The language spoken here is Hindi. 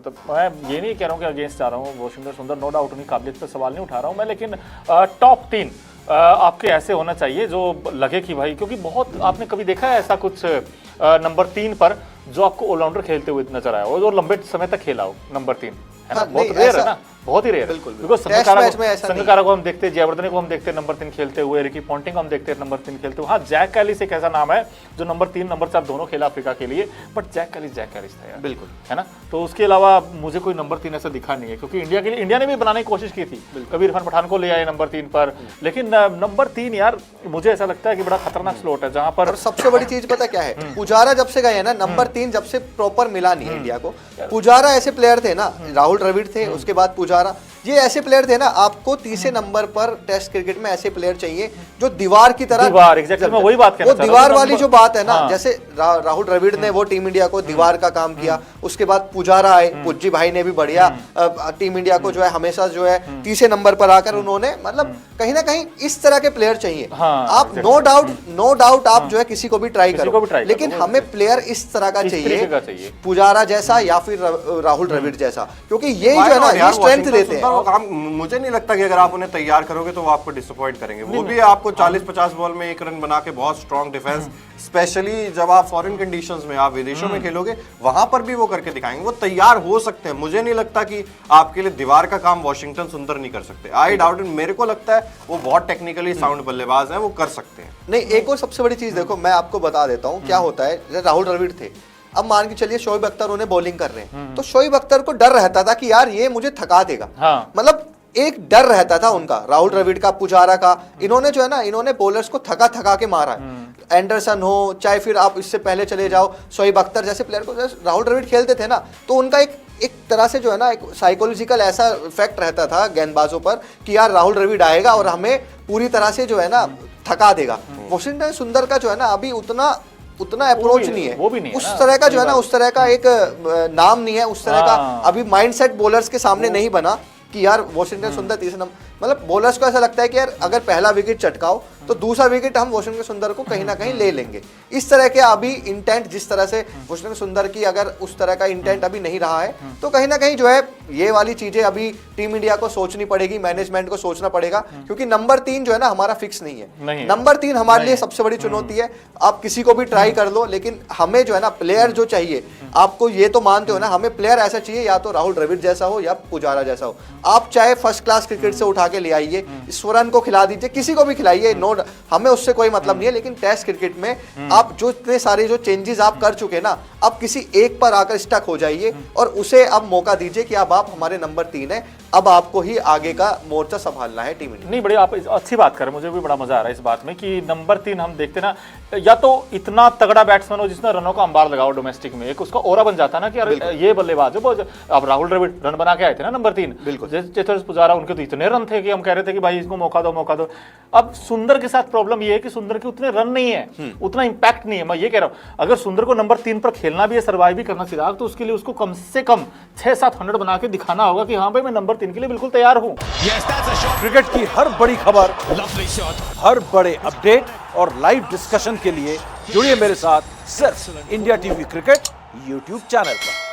मतलब मैं ये नहीं कह रहा हूँ कि अगेंस्ट जा रहा हूँ वॉशिंगटन सुंदर, नो डाउट उनकी काबिलियत पर सवाल नहीं उठा रहा हूँ मैं, लेकिन टॉप 3 आपके ऐसे होना चाहिए जो लगे कि भाई, क्योंकि बहुत आपने कभी देखा है ऐसा कुछ नंबर 3 पर जो आपको ऑलराउंडर खेलते हुए नजर आया हो, जो लंबे समय तक खेला हो नंबर 3, है ना? बहुत रेयर है ना, बहुत ही रेयर। बिल्कुल, बिकॉज संगकारा को हम देखते हैं, जयवर्धने को हम देखते हैं नंबर 3 खेलते हुए, रिकी पॉन्टिंग को हम देखते हैं नंबर 3 खेलते हुए। हाँ, जैक कैलिस एक ऐसा नाम है जो नंबर 3 नंबर 4 दोनों खेला अफ्रीका के लिए, बट जैक कैलिस था यार, बिल्कुल, है ना? तो उसके अलावा मुझे कोई नंबर 3 ऐसा दिखा नहीं है, क्योंकि इंडिया के लिए इंडिया ने भी बनाने की कोशिश की थी, कभी इरफान पठान को ले आए नंबर 3 पर, लेकिन नंबर 3 यार मुझे ऐसा लगता है कि बड़ा खतरनाक स्लॉट है, जहां पर सबसे बड़ी चीज पता क्या है, पुजारा जब से गए हैं ना, नंबर 3 जब से प्रॉपर मिला नहीं है इंडिया को। पुजारा ऐसे प्लेयर थे ना, राहुल द्रविड़ थे, उसके बाद पुजारा, ये ऐसे प्लेयर थे ना, आपको तीसरे नंबर पर टेस्ट क्रिकेट में ऐसे प्लेयर चाहिए जो दीवार की तरह, दीवार एग्जैक्टली मैं वही बात कह रहा था, वो दीवार वाली जो बात है ना, जैसे राहुल द्रविड़ ने वो टीम इंडिया को दीवार का काम किया, उसके बाद पुजारा आए, पुज्जी भाई ने भी बढ़िया टीम इंडिया को जो है हमेशा जो है तीसरे नंबर पर आकर उन्होंने, मतलब कहीं ना कहीं इस तरह के प्लेयर चाहिए। आप नो डाउट आप जो है किसी को भी ट्राई करो, लेकिन हमें प्लेयर इस तरह का चाहिए, पुजारा जैसा या फिर राहुल द्रविड़ जैसा, क्योंकि ये जो है ना, ये स्ट्रेंथ देते हैं। मुझे नहीं लगता कि अगर आप उन्हें तैयार करोगे तो वो आपको डिसअपॉइंट करेंगे। वो भी आपको 40-50 बॉल में 1 रन बना के बहुत स्ट्रॉन्ग डिफेंस, स्पेशली जब आप फॉरेन कंडीशंस में, आप विदेशों में खेलोगे, वहां पर भी वो करके दिखाएंगे। वो तैयार हो सकते हैं। मुझे नहीं लगता कि आपके लिए दीवार का काम वॉशिंगटन सुंदर नहीं कर सकते। I doubt it. मेरे को लगता है वो बहुत टेक्निकली साउंड बल्लेबाज हैं, वो कर सकते हैं। नहीं, एक और सबसे बड़ी चीज देखो, मैं आपको बता देता हूँ क्या होता है। जैसे राहुल द्रविड़ थे, अब मान के चलिए शोएब अख्तर उन्हें बॉलिंग कर रहे हैं, तो शोएब अख्तर को डर रहता था कि यार ये मुझे थका देगा, मतलब एक डर रहता था उनका, राहुल द्रविड़ का, पुजारा का। इन्होंने जो है ना, इन्होंने बॉलर्स को थका के मारा है। एंडरसन हो, चाहे फिर आप इससे पहले चले जाओ शोएब अख्तर जैसे प्लेयर को, राहुल द्रविड़ खेलते थे ना, तो उनका एक तरह से जो है ना, एक साइकोलॉजिकल ऐसा इफेक्ट रहता था गेंदबाजों पर कि यार राहुल द्रविड़ आएगा और हमें पूरी तरह से जो है ना थका देगा। वॉशिंगटन सुंदर का जो है ना, अभी उतना अप्रोच नहीं है, वो भी नहीं उस तरह का जो है ना, उस तरह का एक नाम नहीं है, उस तरह का अभी माइंडसेट बॉलर्स के सामने नहीं बना कि यार वॉशिंगटन सुंदर तीसरे नंबर, मतलब बॉलर्स को ऐसा लगता है कि यार अगर पहला विकेट चटकाओ तो दूसरा विकेट हम वॉशिंगटन सुंदर को कहीं ना कहीं ले लेंगे। इस तरह के अभी इंटेंट, जिस तरह से वॉशिंगटन सुंदर की अगर उस तरह का इंटेंट अभी नहीं रहा है, तो कहीं ना कहीं जो है ये वाली चीजें अभी टीम इंडिया को सोचनी पड़ेगी, मैनेजमेंट को सोचना पड़ेगा, क्योंकि नंबर 3 जो है ना हमारा फिक्स नहीं है। नंबर 3 हमारे लिए सबसे बड़ी चुनौती है। आप किसी को भी ट्राई कर लो, लेकिन हमें जो है ना प्लेयर जो चाहिए, आपको ये तो मानते हो ना, हमें प्लेयर ऐसा चाहिए या तो राहुल द्रविड़ जैसा हो या पुजारा जैसा हो। आप चाहे फर्स्ट क्लास क्रिकेट से उठा के ले आइए, स्वरन को खिला दीजिए, किसी को भी खिलाइए, नो, हमें उससे कोई मतलब नहीं है, लेकिन टेस्ट क्रिकेट में आप जो इतने सारे जो चेंजेस आप कर चुके ना, अब किसी एक पर आकर स्टक हो जाइए और उसे अब मौका दीजिए कि अब आप हमारे नंबर 3 है, अब आपको ही आगे का मोर्चा संभालना है टीम इंडिया। नहीं, बड़ी आप अच्छी बात कर रहे हैं, मुझे भी बड़ा मजा आ रहा है इस बात में कि नंबर 3 हम देखते ना, या तो इतना तगड़ा बैट्समैन हो जिसने रनों का अंबार लगाओ डोमेस्टिक में, एक उसका ओरा बन जाता ना कि यार ये बल्लेबाज है। अब राहुल द्रविड़ रन बना के आए थे ना नंबर 3, चेतेश्वर पुजारा, उनके तो इतने रन थे कि हम कह रहे थे कि भाई इसको मौका दो। अब सुंदर के साथ प्रॉब्लम ये है कि सुंदर के उतने रन नहीं है, उतना इंपैक्ट नहीं है। मैं ये कह रहा हूं, अगर सुंदर को नंबर 3 पर खेलना भी है, सर्वाइव भी करना चिराग, तो उसके लिए उसको कम से कम 6-7 बना के दिखाना होगा कि हाँ भाई मैं नंबर 3 के लिए बिल्कुल तैयार हूं। क्रिकेट की हर बड़ी खबर, हर बड़े अपडेट और लाइव डिस्कशन के लिए जुड़िए मेरे साथ सिर्फ India TV cricket YouTube channel पर।